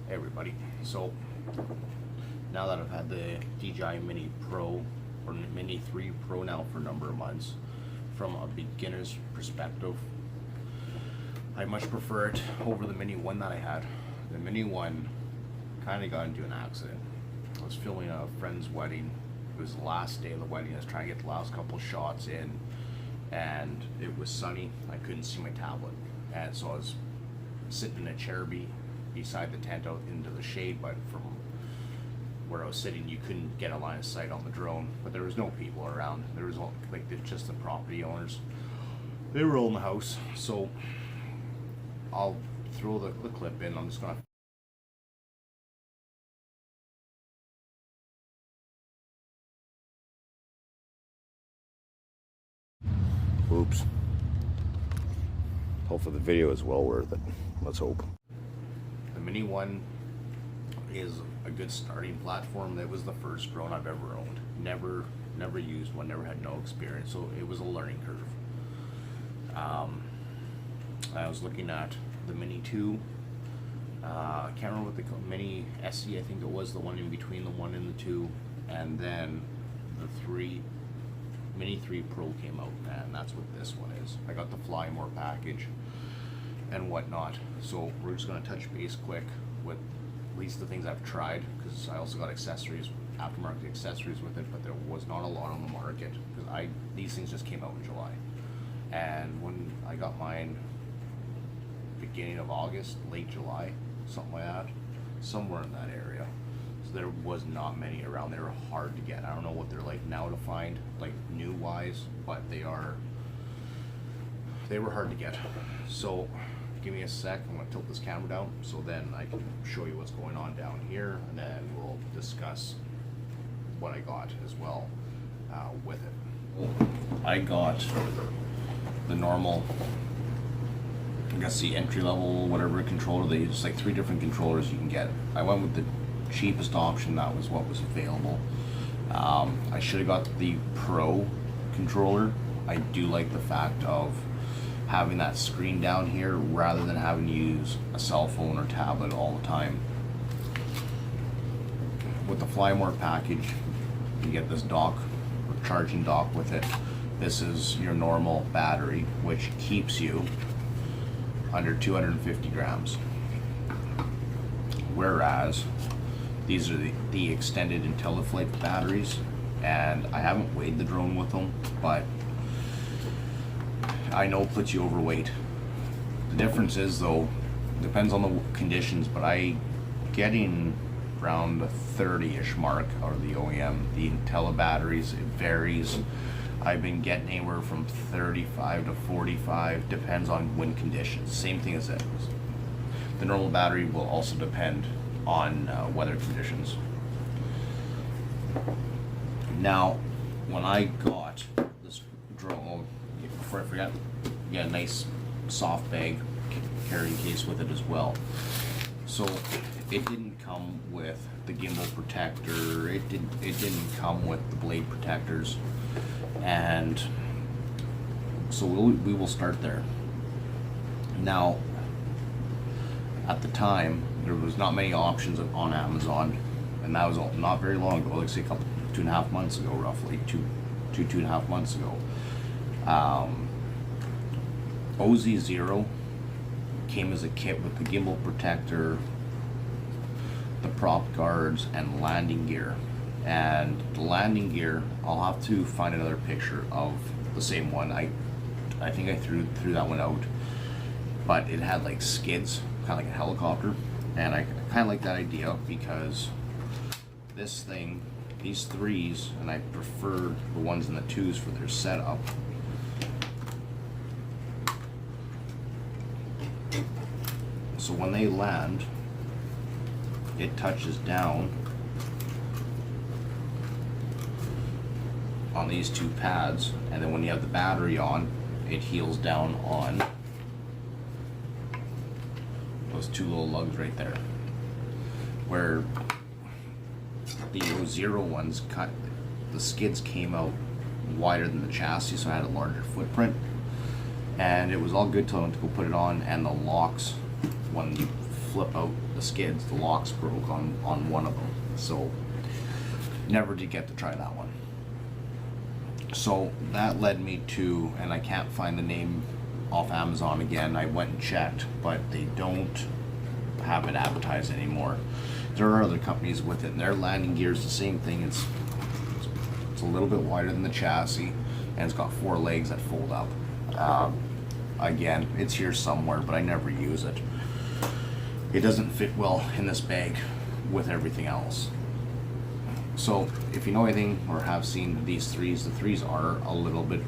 Hey everybody, so now that I've had the DJI Mini Pro or Mini 3 Pro now for a number of months, from a beginner's perspective, I much prefer it over the Mini 1 that I had. The Mini 1 kind of got into an accident. I was filming a friend's wedding. It was the last day of the wedding. I was trying to get the last couple shots in, and it was sunny. I couldn't see my tablet, and so I was sitting in a chair beside the tent out into the shade, but from where I was sitting you couldn't get a line of sight on the drone, but there was no people around. There was just the property owners. They were all in the house, so I'll throw the clip in. I'm just gonna oops. Hopefully the video is well worth it. Let's hope. The Mini 1 is a good starting platform. That was the first drone I've ever owned. Never used one, never had no experience, so it was a learning curve. I was looking at the Mini 2. I can't remember what they call Mini SE, I think it was, the one in between the 1 and the 2, and then the Mini 3 Pro came out, and that's what this one is. I got the Fly More package and whatnot, so we're just going to touch base quick with at least the things I've tried, because I also got accessories, aftermarket accessories with it, but there was not a lot on the market because these things just came out in July, and when I got mine beginning of August, late July, something like that, somewhere in that area. So there was not many around. They were hard to get. I don't know what they're like now to find, like new wise, but they were hard to get. So give me a sec, I'm gonna tilt this camera down so then I can show you what's going on down here, and then we'll discuss what I got as well with it. I got the normal, I guess the entry level whatever controller. They use like 3 different controllers you can get. I went with the cheapest option. That was what was available. I should have got the Pro controller. I do like the fact of having that screen down here rather than having to use a cell phone or tablet all the time. With the Fly More package, you get this dock, or charging dock with it. This is your normal battery, which keeps you under 250 grams. Whereas these are the extended IntelliFlight batteries, and I haven't weighed the drone with them, but I know it puts you overweight. The difference is, though, depends on the conditions, but getting around the 30-ish mark out of the OEM. The Intelli batteries, it varies. I've been getting anywhere from 35 to 45, depends on wind conditions. Same thing as that. The normal battery will also depend on weather conditions. Now, when I got this drone, before I forget, you get a nice soft bag carrying case with it as well. So it didn't come with the gimbal protector. It didn't come with the blade protectors, and so we will start there. Now, at the time, there was not many options on Amazon, and that was not very long ago. Like say 2.5 months ago, roughly 2.5 months ago. OZ0 came as a kit with the gimbal protector, the prop guards, and landing gear. And the landing gear, I'll have to find another picture of the same one. I think I threw that one out, but it had like skids, kind of like a helicopter, and I kind of like that idea because this thing, these 3s, and I prefer the ones in the 2s for their setup. So when they land, it touches down on these 2 pads, and then when you have the battery on, it heels down on those 2 little lugs right there. Where the 0 ones, the skids came out wider than the chassis, so I had a larger footprint, and it was all good to go put it on, and the locks, when you flip out the skids, the locks broke on one of them. So never did get to try that one. So that led me to, and I can't find the name off Amazon again. I went and checked, but they don't have it advertised anymore. There are other companies with it, and their landing gear is the same thing. It's a little bit wider than the chassis, and it's got 4 legs that fold up. Again, it's here somewhere, but I never use it. It doesn't fit well in this bag with everything else. So if you know anything or have seen these threes, the threes are a little bit,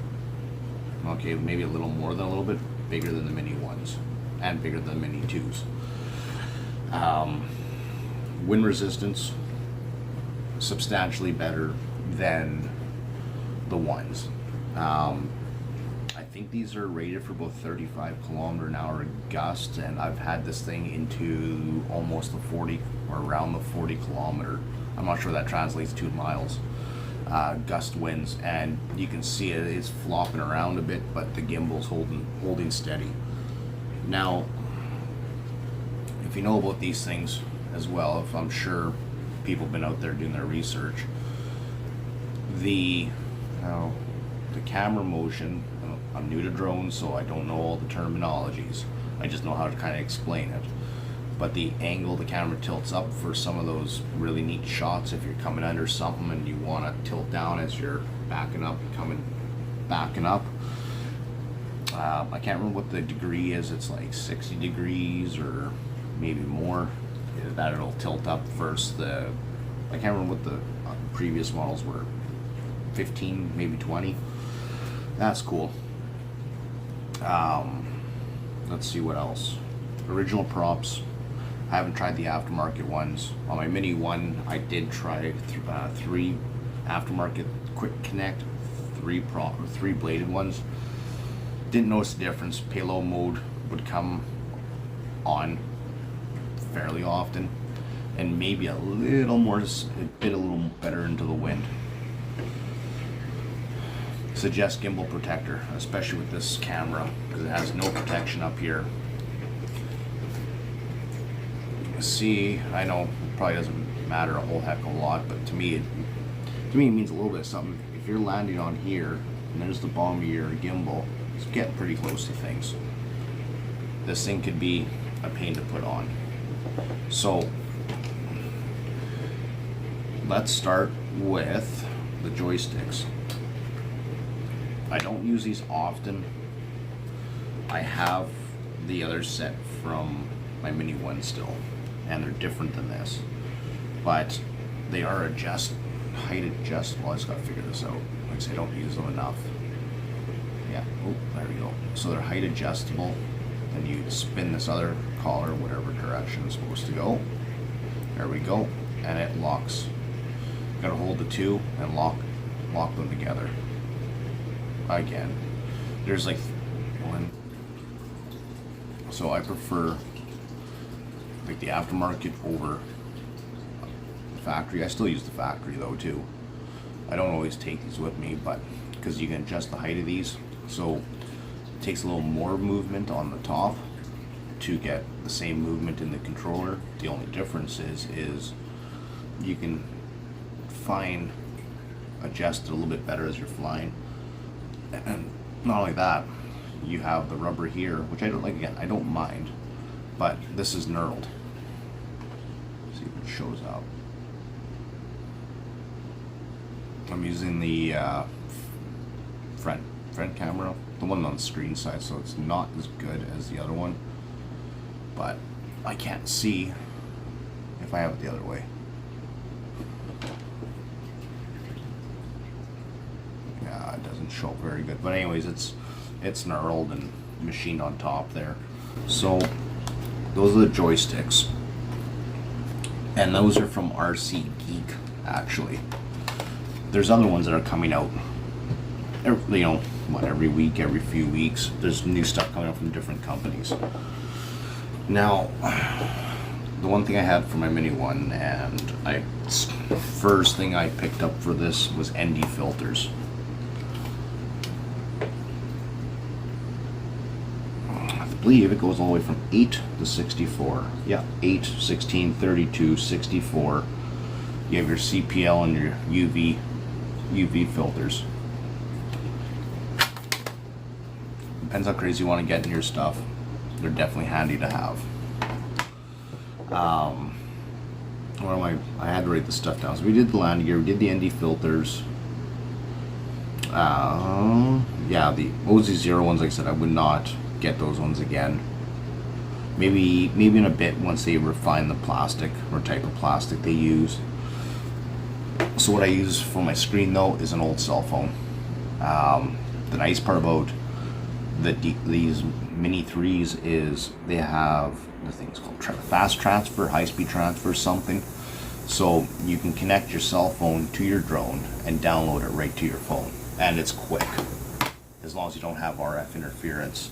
okay, maybe a little more than a little bit bigger than the mini ones and bigger than the mini twos. Wind resistance substantially better than the ones. I think these are rated for about 35 km/h gusts, and I've had this thing into almost the 40 or around the 40 kilometer. I'm not sure that translates to miles. Gust winds, and you can see it is flopping around a bit, but the gimbal's holding steady. Now, if you know about these things as well, if I'm sure people have been out there doing their research, the camera motion, I'm new to drones, so I don't know all the terminologies. I just know how to kind of explain it. But the angle the camera tilts up for some of those really neat shots, if you're coming under something and you want to tilt down as you're backing up, backing up. I can't remember what the degree is. It's like 60 degrees or maybe more. That it'll tilt up first. I can't remember what the previous models were. 15, maybe 20. That's cool. Let's see what else. Original props. I haven't tried the aftermarket ones. On my Mini one, I did try 3 aftermarket quick connect, 3 bladed ones. Didn't notice the difference. Payload mode would come on fairly often, and maybe a little better into the wind. Suggest gimbal protector, especially with this camera, because it has no protection up here. See, I know it probably doesn't matter a whole heck of a lot, but to me it means a little bit of something. If you're landing on here and there's the bottom of your gimbal, it's getting pretty close to things. This thing could be a pain to put on. So let's start with the joysticks. I don't use these often. I have the other set from my Mini one still, and they're different than this, but they are height adjustable. I just gotta figure this out. Like I say, I don't use them enough. Yeah, oh, there we go. So they're height adjustable, and you spin this other collar whatever direction it's supposed to go. There we go, and it locks. Gotta hold the two and lock them together. Again, there's like one. So I prefer like the aftermarket over the factory. I still use the factory though too. I don't always take these with me, but because you can adjust the height of these, so it takes a little more movement on the top to get the same movement in the controller. The only difference is you can adjust it a little bit better as you're flying. And not only that, you have the rubber here, which I don't like. Again, I don't mind, but this is knurled. See if it shows up. I'm using the front camera, the one on the screen side, so it's not as good as the other one. But I can't see if I have it the other way. It doesn't show up very good, but anyways, it's knurled and machined on top there. So those are the joysticks, and those are from RC Geek. Actually, there's other ones that are coming out every week, every few weeks. There's new stuff coming out from different companies. Now, the one thing I had for my Mini one, and first thing I picked up for this was ND filters. believe it goes all the way from 8 to 64. Yeah, 8, 16, 32, 64. You have your CPL and your UV filters. Depends how crazy you want to get in your stuff. They're definitely handy to have. What am I had to write this stuff down. So we did the landing gear, we did the ND filters. Yeah, the OZ0 ones, like I said, I would not get those ones again. Maybe in a bit once they refine the plastic or type of plastic they use. So what I use for my screen though is an old cell phone. The nice part about these Mini 3s is they have the things called fast transfer, high-speed transfer, something. So you can connect your cell phone to your drone and download it right to your phone, and it's quick as long as you don't have RF interference.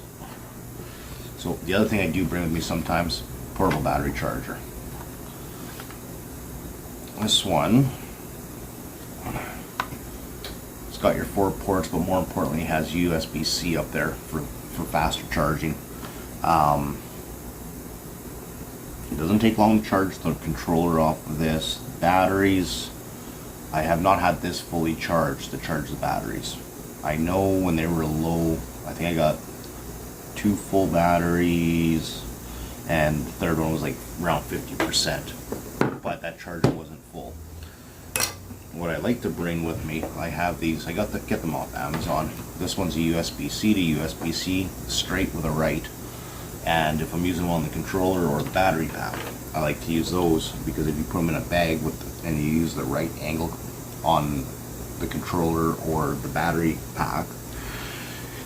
So the other thing I do bring with me sometimes, portable battery charger. This one, it's got your 4 ports, but more importantly it has USB-C up there for faster charging. It doesn't take long to charge the controller off of this. Batteries, I have not had this fully charged to charge the batteries. I know when they were low, I think I got 2 full batteries and the third one was like around 50%, but that charger wasn't full. What I like to bring with me, I have these, I get them off Amazon. This one's a USB-C to USB-C straight with a write. And if I'm using them on the controller or the battery pack, I like to use those because if you put them in a bag and you use the right angle on the controller or the battery pack,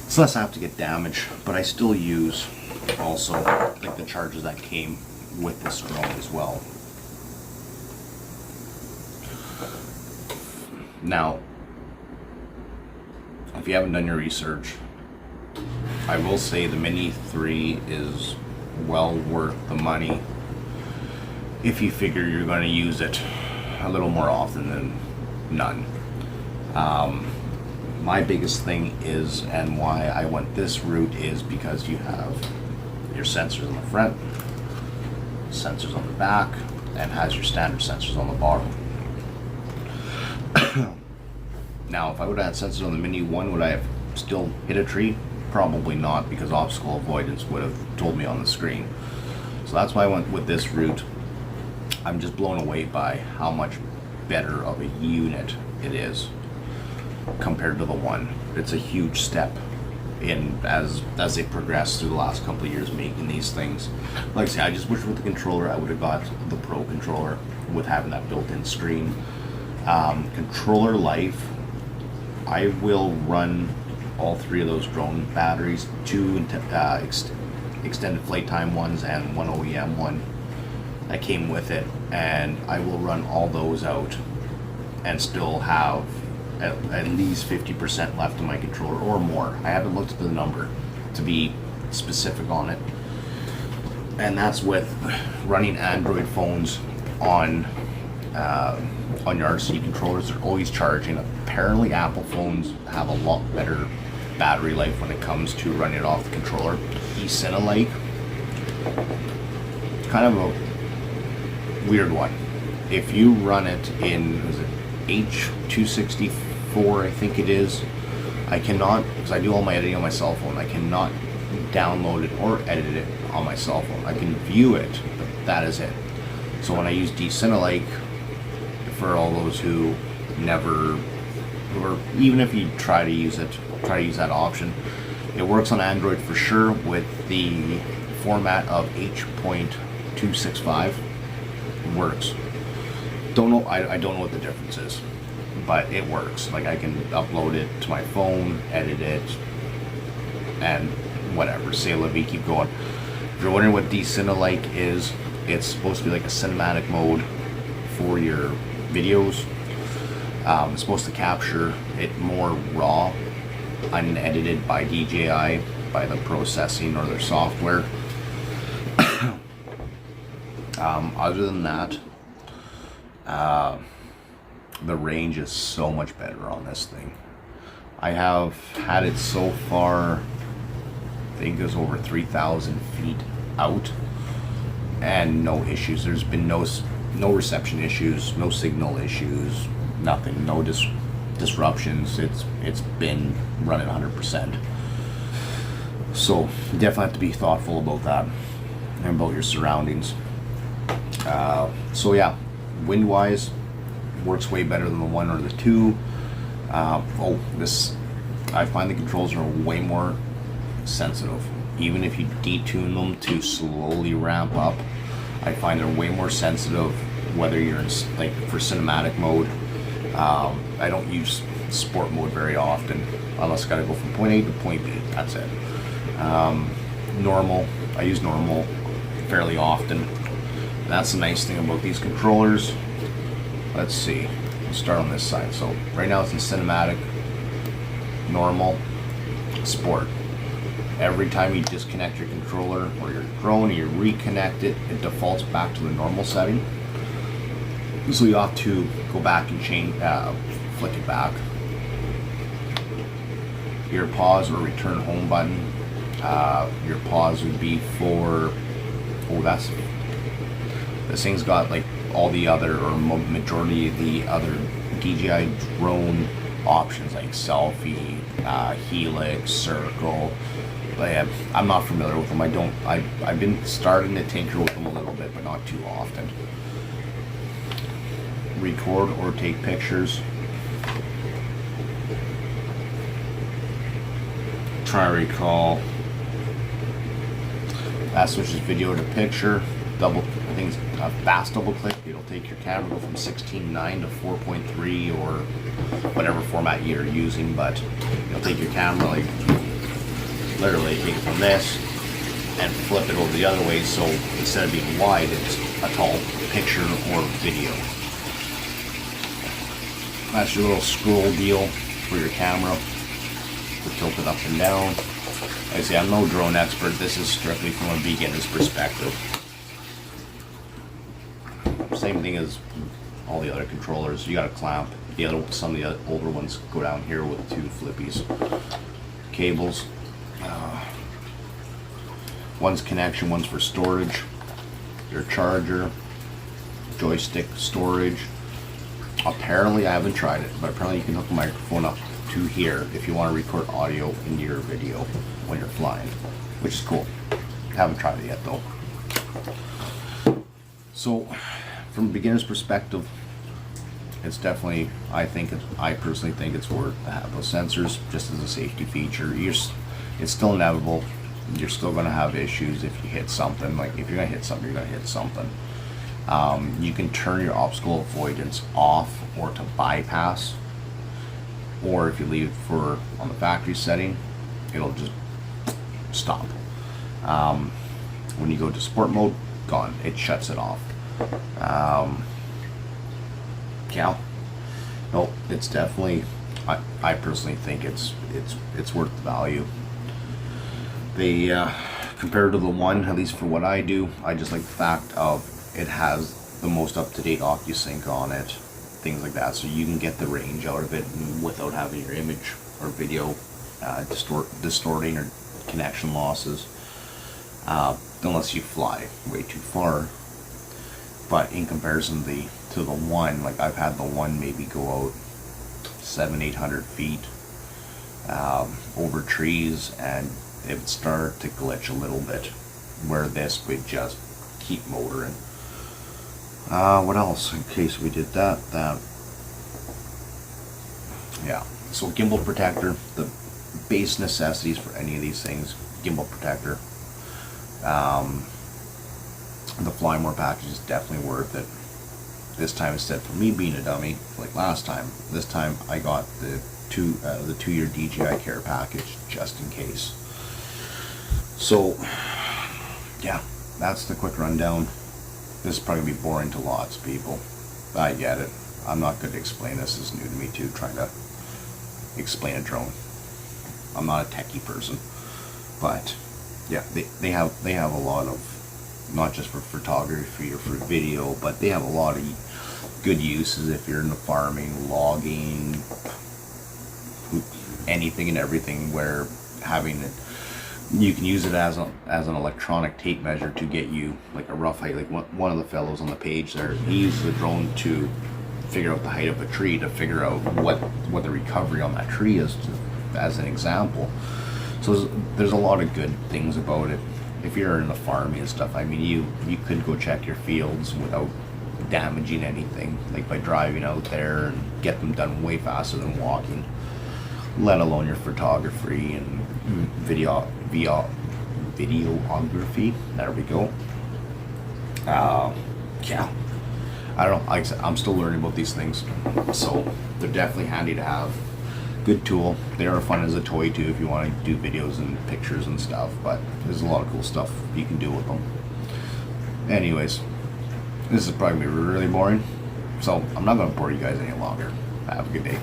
it's less apt to get damaged. But I still use also like the chargers that came with this drone as well. Now, if you haven't done your research, I will say the Mini 3 is well worth the money if you figure you're going to use it a little more often than none. My biggest thing is, and why I went this route, is because you have your sensors on the front, sensors on the back, and has your standard sensors on the bottom. Now, if I would have had sensors on the Mini 1, would I have still hit a tree? Probably not, because obstacle avoidance would have told me on the screen. So that's why I went with this route. I'm just blown away by how much better of a unit it is compared to the one. It's a huge step in as they progress through the last couple of years making these things. Like I say, I just wish with the controller I would have got the Pro controller with having that built-in screen. Controller life, I will run all 3 of those drone batteries, 2 extended flight time ones and 1 OEM one that came with it, and I will run all those out and still have at least 50% left in my controller or more. I haven't looked at the number to be specific on it, and that's with running Android phones on your RC controllers. They're always charging. Apparently Apple phones have a lot better battery life when it comes to running it off the controller. Beginners, kind of a weird one. If you run it in, is it H264, I think it is, I cannot, because I do all my editing on my cell phone, I cannot download it or edit it on my cell phone. I can view it, but that is it. So when I use Beginners, for all those who never, or even if you try to use that option, it works on Android for sure with the format of H.265. Works. Don't know. I don't know what the difference is, but it works. Like I can upload it to my phone, edit it, and whatever. Say la vie, keep going. If you're wondering what Beginners is, it's supposed to be like a cinematic mode for your videos. It's supposed to capture it more raw, unedited by DJI, by the processing or their software. Other than that, the range is so much better on this thing. I have had it so far, think it was over 3,000 feet out, and no issues. There's been no reception issues, no signal issues, nothing, no disruptions. It's been running 100%. So definitely have to be thoughtful about that and about your surroundings. So yeah, wind wise, works way better than the 1 or the 2. I find the controls are way more sensitive. Even if you detune them to slowly ramp up, I find they're way more sensitive. Whether you're in, like, for cinematic mode, I don't use sport mode very often unless I gotta go from point A to point B. That's it. Normal, I use normal fairly often. That's the nice thing about these controllers. Let's see, let's start on this side. So right now it's in cinematic, normal, sport. Every time you disconnect your controller or your drone and you reconnect it, it defaults back to the normal setting. So you have to go back and change, flick it back. Your pause or return home button. Your pause would be for, this thing's got like all the other, or majority of the other DJI drone options, like selfie, helix, circle. But I'm not familiar with them. I've been starting to tinker with them a little bit, but not too often. Record or take pictures. Try to recall. That switches video to picture. I think it's a fast double click. It'll take your camera, go from 16:9 to 4.3 or whatever format you're using, but it'll take your camera, like, literally take it from this and flip it over the other way, so instead of being wide, it's a tall picture or video. That's your little scroll deal for your camera to tilt it up and down. Like I say, I'm no drone expert. This is strictly from a beginner's perspective. Same thing as all the other controllers. You got a clamp. Some of the older ones go down here with 2 flippies. Cables. One's connection, one's for storage. Your charger, joystick storage. Apparently, I haven't tried it, but apparently you can hook a microphone up to here if you want to record audio into your video when you're flying, which is cool. Haven't tried it yet though. So, from a beginner's perspective, it's definitely, I personally think it's worth to have those sensors just as a safety feature. It's still inevitable. You're still going to have issues if you hit something. Like, if you're going to hit something, you're going to hit something. You can turn your obstacle avoidance off or to bypass, or if you leave it on the factory setting, it'll just stop. When you go to sport mode, gone. It shuts it off. Yeah. No, it's definitely. I personally think it's worth the value. Compared to the 1, at least for what I do, I just like the fact of it has the most up-to-date OcuSync on it, things like that, so you can get the range out of it without having your image or video distorting or connection losses, unless you fly way too far. But in comparison to the 1, like, I've had the 1 maybe go out 700-800 feet over trees, and it would start to glitch a little bit, where this would just keep motoring. What else? In case we did that. Yeah. So gimbal protector, the base necessities for any of these things. Gimbal protector. The Fly More package is definitely worth it. This time, instead, for me being a dummy like last time, this time I got the 2-year DJI Care package just in case. So yeah, that's the quick rundown. This is probably going to be boring to lots of people. I get it. I'm not good to explain this. This is new to me too, trying to explain a drone. I'm not a techie person. But yeah, they have a lot of, not just for photography or for video, but they have a lot of good uses if you're into farming, logging, anything and everything, where having You can use it as an electronic tape measure to get you like a rough height. Like one of the fellows on the page there, he used the drone to figure out the height of a tree, to figure out what the recovery on that tree is, as an example. So there's a lot of good things about it. If you're in the farming and stuff, I mean, you could go check your fields without damaging anything, like by driving out there, and get them done way faster than walking, let alone your photography and videography. There we go. Yeah, I don't know, like I said, I'm still learning about these things, so they're definitely handy to have. Good tool. They are fun as a toy too if you want to do videos and pictures and stuff, but there's a lot of cool stuff you can do with them. Anyways, this is probably gonna be really boring, so I'm not going to bore you guys any longer. Have a good day.